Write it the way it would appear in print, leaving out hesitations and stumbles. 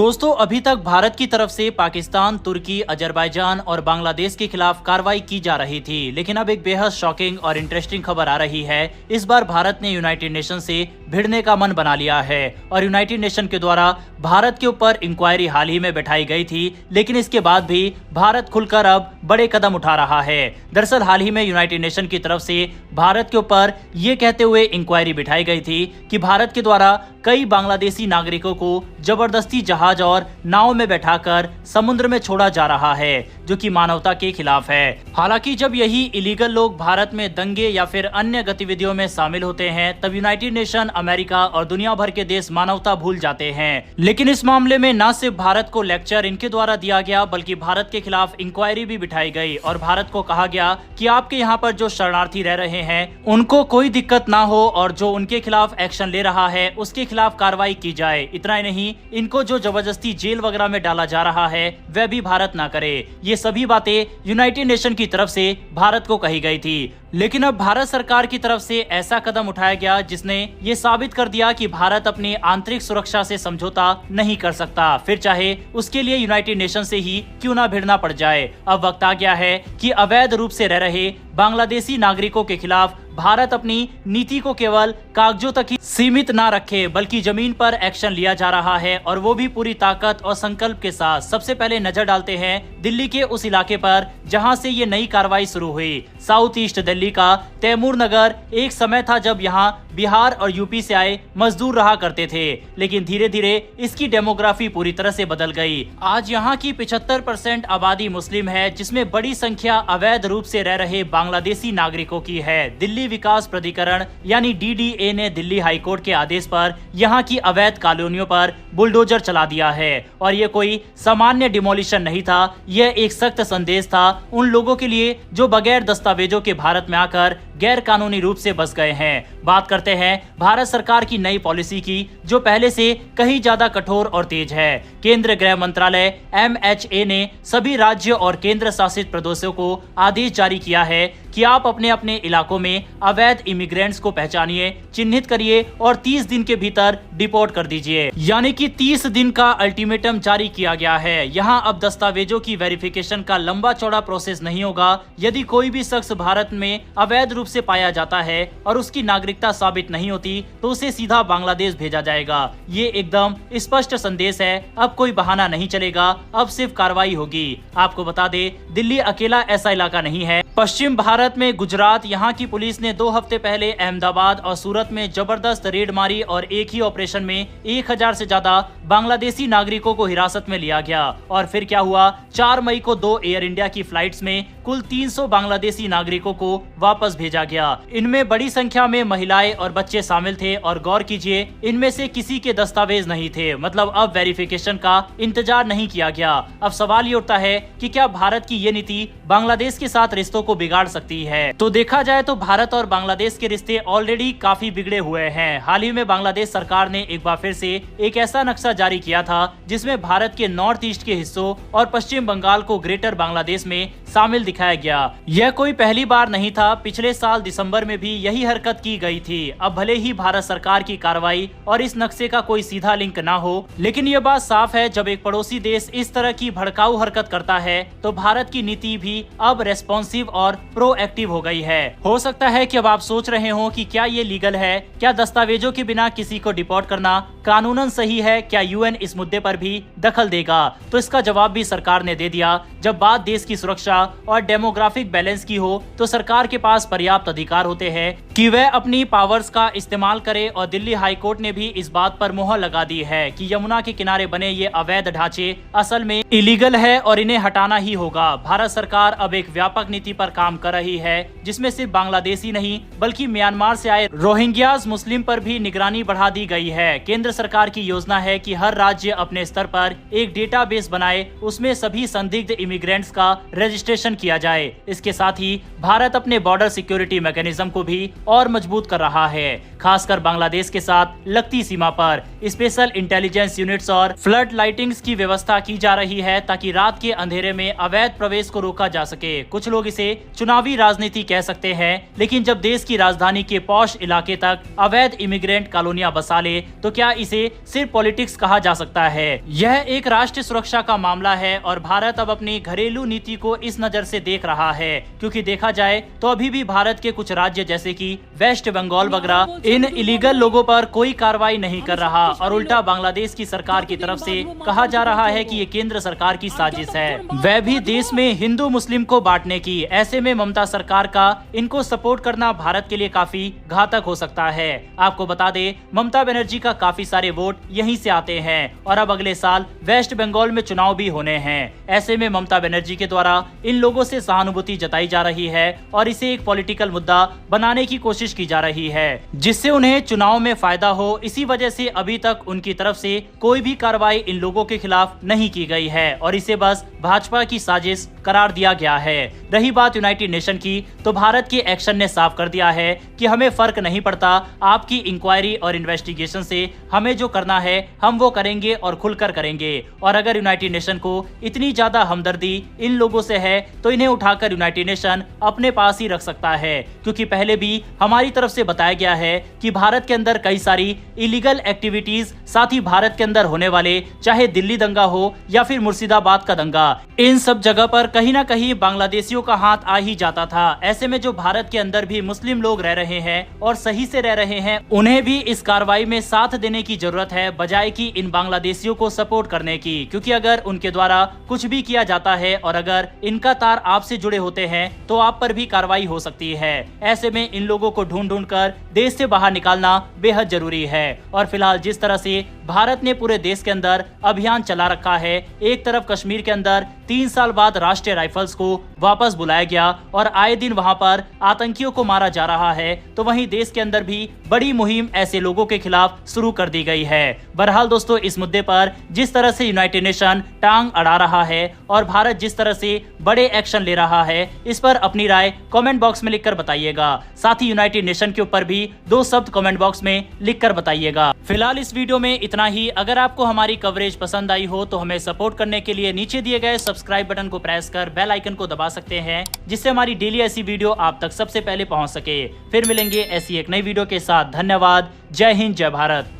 दोस्तों, अभी तक भारत की तरफ से पाकिस्तान, तुर्की, अजरबैजान और बांग्लादेश के खिलाफ कार्रवाई की जा रही थी, लेकिन अब एक बेहद शॉकिंग और इंटरेस्टिंग खबर आ रही है। इस बार भारत ने यूनाइटेड नेशन से भिड़ने का मन बना लिया है और यूनाइटेड नेशन के द्वारा भारत के ऊपर इंक्वायरी हाल ही में बैठाई गई थी, लेकिन इसके बाद भी भारत खुलकर अब बड़े कदम उठा रहा है। दरअसल हाल ही में यूनाइटेड नेशन की तरफ से भारत के ऊपर ये कहते हुए इंक्वायरी बिठाई गई थी कि भारत के द्वारा कई बांग्लादेशी नागरिकों को जबरदस्ती जहाज और नाव में बैठाकर समुद्र में छोड़ा जा रहा है, जो कि मानवता के खिलाफ है। हालांकि जब यही इलीगल लोग भारत में दंगे या फिर अन्य गतिविधियों में शामिल होते हैं, तब यूनाइटेड नेशन, अमेरिका और दुनिया भर के देश मानवता भूल जाते हैं। लेकिन इस मामले में न सिर्फ भारत को लेक्चर इनके द्वारा दिया गया, बल्कि भारत के खिलाफ इंक्वायरी भी बिठाई गई और भारत को कहा गया कि आपके यहाँ पर जो शरणार्थी रह रहे हैं उनको कोई दिक्कत ना हो और जो उनके खिलाफ एक्शन ले रहा है उसके खिलाफ कार्रवाई की जाए। इतना ही नहीं, इनको जो जबरदस्ती जेल वगैरह में डाला जा रहा है वह भी भारत ना करे। ये सभी बातें यूनाइटेड नेशन की तरफ से भारत को कही गई थी। लेकिन अब भारत सरकार की तरफ से ऐसा कदम उठाया गया जिसने ये साबित कर दिया कि भारत अपनी आंतरिक सुरक्षा से समझौता नहीं कर सकता, फिर चाहे उसके लिए यूनाइटेड नेशन से ही क्यों ना भिड़ना पड़ जाए। अब वक्त आ गया है कि अवैध रूप से रह रहे बांग्लादेशी नागरिकों के खिलाफ भारत अपनी नीति को केवल कागजों तक ही सीमित ना रखे, बल्कि जमीन पर एक्शन लिया जा रहा है और वो भी पूरी ताकत और संकल्प के साथ। सबसे पहले नजर डालते हैं दिल्ली के उस इलाके पर जहां से ये नई कार्रवाई शुरू हुई। साउथ ईस्ट दिल्ली का तैमूर नगर एक समय था जब यहाँ बिहार और यूपी से आए मजदूर रहा करते थे, लेकिन धीरे धीरे इसकी डेमोग्राफी पूरी तरह से बदल गई। आज यहाँ की 75% आबादी मुस्लिम है, जिसमें बड़ी संख्या अवैध रूप से रह रहे बांग्लादेशी नागरिकों की है। दिल्ली विकास प्राधिकरण यानी DDA ने दिल्ली हाईकोर्ट के आदेश पर यहाँ की अवैध कॉलोनियों पर बुलडोजर चला दिया है और ये कोई सामान्य डिमोलिशन नहीं था, यह एक सख्त संदेश था उन लोगों के लिए जो बगैर दस्तावेजों के भारत में आकर गैर कानूनी रूप से बस गए हैं। बात करते हैं भारत सरकार की नई पॉलिसी की, जो पहले से कहीं ज्यादा कठोर और तेज है। केंद्रीय गृह मंत्रालय MHA ने सभी राज्य और केंद्र शासित प्रदेशों को आदेश जारी किया है कि आप अपने अपने इलाकों में अवैध इमिग्रेंट्स को पहचानिए, चिन्हित करिए और 30 दिन के भीतर डिपोर्ट कर दीजिए। यानी कि 30 दिन का अल्टीमेटम जारी किया गया है। यहाँ अब दस्तावेजों की वेरिफिकेशन का लंबा चौड़ा प्रोसेस नहीं होगा। यदि कोई भी शख्स भारत में अवैध रूप से पाया जाता है और उसकी नागरिकता साबित नहीं होती, तो उसे सीधा बांग्लादेश भेजा जाएगा। ये एकदम स्पष्ट संदेश है। अब कोई बहाना नहीं चलेगा, अब सिर्फ कार्रवाई होगी। आपको बता दे, दिल्ली अकेला ऐसा इलाका नहीं है। पश्चिम भारत में गुजरात, यहाँ की पुलिस ने 2 हफ्ते पहले अहमदाबाद और सूरत में जबरदस्त रेड मारी और एक ही ऑपरेशन में 1000 से ज्यादा बांग्लादेशी नागरिकों को हिरासत में लिया गया। और फिर क्या हुआ, 4 मई को 2 एयर इंडिया की फ्लाइट्स में कुल 300 बांग्लादेशी नागरिकों को वापस भेजा गया। इनमें बड़ी संख्या में महिलाएं और बच्चे शामिल थे और गौर कीजिए, इनमें से किसी के दस्तावेज नहीं थे। मतलब अब वेरिफिकेशन का इंतजार नहीं किया गया। अब सवाल ये उठता है कि क्या भारत की ये नीति बांग्लादेश के साथ रिश्तों को बिगाड़ सकती है? तो देखा जाए तो भारत और बांग्लादेश के रिश्ते ऑलरेडी काफी बिगड़े हुए हैं। हाल ही में बांग्लादेश सरकार ने एक बार फिर से एक ऐसा नक्शा जारी किया था जिसमें भारत के नॉर्थ ईस्ट के हिस्सों और पश्चिम बंगाल को ग्रेटर बांग्लादेश में शामिल दिखाया गया। यह कोई पहली बार नहीं था, पिछले साल दिसंबर में भी यही हरकत की गई थी। अब भले ही भारत सरकार की कार्रवाई और इस नक्शे का कोई सीधा लिंक ना हो, लेकिन यह बात साफ है, जब एक पड़ोसी देश इस तरह की भड़काऊ हरकत करता है तो भारत की नीति भी अब रेस्पॉन्सिव और प्रोएक्टिव हो गई है। हो सकता है कि अब आप सोच रहे हो कि क्या ये लीगल है? क्या दस्तावेजों के बिना किसी को डिपोर्ट करना कानूनन सही है? क्या UN इस मुद्दे पर भी दखल देगा? तो इसका जवाब भी सरकार ने दे दिया। जब बात देश की सुरक्षा और डेमोग्राफिक बैलेंस की हो तो सरकार के पास पर्याप्त अधिकार होते हैं कि वह अपनी पावर्स का इस्तेमाल करे और दिल्ली हाईकोर्ट ने भी इस बात पर मुहर लगा दी है कि यमुना के किनारे बने ये अवैध ढांचे असल में इलीगल है और इन्हें हटाना ही होगा। भारत सरकार अब एक व्यापक नीति पर काम कर रही है, जिसमें सिर्फ बांग्लादेशी नहीं बल्कि म्यांमार से आए रोहिंग्याज मुस्लिम पर भी निगरानी बढ़ा दी गई है। केंद्र सरकार की योजना है कि हर राज्य अपने स्तर पर एक डेटाबेस बनाए, उसमें सभी संदिग्ध इमिग्रेंट्स का रजिस्ट्रेशन किया जाए। इसके साथ ही भारत अपने बॉर्डर सिक्योरिटी मैकेनिज्म को भी और मजबूत कर रहा है, खासकर बांग्लादेश के साथ लगती सीमा पर। स्पेशल इंटेलिजेंस यूनिट्स और फ्लड लाइटिंग्स की व्यवस्था की जा रही है ताकि रात के अंधेरे में अवैध प्रवेश को रोका जा सके। कुछ लोग इसे चुनावी राजनीति कह सकते हैं, लेकिन जब देश की राजधानी के पॉश इलाके तक अवैध इमिग्रेंट कॉलोनियां बसा ले तो क्या इसे सिर्फ पॉलिटिक्स कहा जा सकता है? यह एक राष्ट्रीय सुरक्षा का मामला है और भारत अब अपनी घरेलू नीति को इस नजर से देख रहा है, क्योंकि देखा जाए तो अभी भी भारत के कुछ राज्य जैसे कि वेस्ट बंगाल वगैरह इन इलीगल लोगों पर कोई कार्रवाई नहीं कर रहा और उल्टा बांग्लादेश की सरकार की तरफ से कहा जा रहा है कि ये केंद्र सरकार की साजिश है, वह भी देश में हिंदू मुस्लिम को बांटने की। ऐसे में ममता सरकार का इनको सपोर्ट करना भारत के लिए काफी घातक हो सकता है। आपको बता दें, ममता बनर्जी का काफी सारे वोट यहीं से आते हैं और अब अगले साल वेस्ट बंगाल में चुनाव भी होने हैं। ऐसे में ममता बनर्जी के द्वारा इन लोगों से सहानुभूति जताई जा रही है और इसे एक पॉलिटिकल मुद्दा बनाने की कोशिश की जा रही है, जिससे उन्हें चुनाव में फायदा हो। इसी वजह से अभी तक उनकी तरफ से कोई भी कार्रवाई इन लोगों के खिलाफ नहीं की गई है और इसे बस भाजपा की साजिश करार दिया गया है। रही बात यूनाइटेड नेशन की, तो भारत के एक्शन ने साफ कर दिया है कि हमें फर्क नहीं पड़ता, आपकी इंक्वायरी और इन्वेस्टिगेशन से हमें जो करना है हम वो करेंगे और खुलकर करेंगे। और अगर यूनाइटेड नेशन को इतनी ज्यादा हमदर्दी इन लोगों से है तो इन्हें उठाकर यूनाइटेड नेशन अपने पास ही रख सकता है, क्योंकि पहले भी हमारी तरफ से बताया गया है कि भारत के अंदर कई सारी इलीगल एक्टिविटीज, साथ ही भारत के अंदर होने वाले चाहे दिल्ली दंगा हो या फिर मुर्शिदाबाद का दंगा, इन सब जगह पर कहीं ना कहीं बांग्लादेशियों का हाथ आ ही जाता था। ऐसे में जो भारत के अंदर भी मुस्लिम लोग रह रहे हैं और सही से रह रहे हैं, उन्हें भी इस कार्रवाई में साथ देने की जरूरत है, बजाय कि इन बांग्लादेशियों को सपोर्ट करने की, क्योंकि अगर उनके द्वारा कुछ भी किया जाता है और अगर इनका तार आपसे जुड़े होते हैं तो आप पर भी कार्रवाई हो सकती है। ऐसे में इन लोगों को ढूंढ ढूंढ कर देश से बाहर निकालना बेहद जरूरी है। और फिलहाल जिस तरह से भारत ने पूरे देश के अंदर अभियान चला रखा है, एक तरफ कश्मीर के अंदर 3 साल बाद राष्ट्रीय राइफल्स को वापस बुलाया गया और आए दिन वहां पर आतंकियों को मारा जा रहा है, तो वहीं देश के अंदर भी बड़ी मुहिम ऐसे लोगों के खिलाफ शुरू कर दी गई है। बहरहाल दोस्तों, इस मुद्दे पर जिस तरह से यूनाइटेड नेशन टांग अड़ा रहा है और भारत जिस तरह से बड़े एक्शन ले रहा है, इस पर अपनी राय कमेंट बॉक्स में लिखकर बताइएगा। साथ ही यूनाइटेड नेशन के ऊपर भी 2 शब्द कमेंट बॉक्स में लिखकर बताइएगा। फिलहाल इस वीडियो में इतना ही। अगर आपको हमारी कवरेज पसंद आई हो तो हमें सपोर्ट करने के लिए नीचे दिए गए सब्सक्राइब बटन को प्रेस कर बेल आइकन को दबा सकते हैं, जिससे हमारी डेली ऐसी वीडियो आप तक सबसे पहले पहुंच सके। फिर मिलेंगे ऐसी एक नई वीडियो के साथ। धन्यवाद। जय हिंद, जय भारत।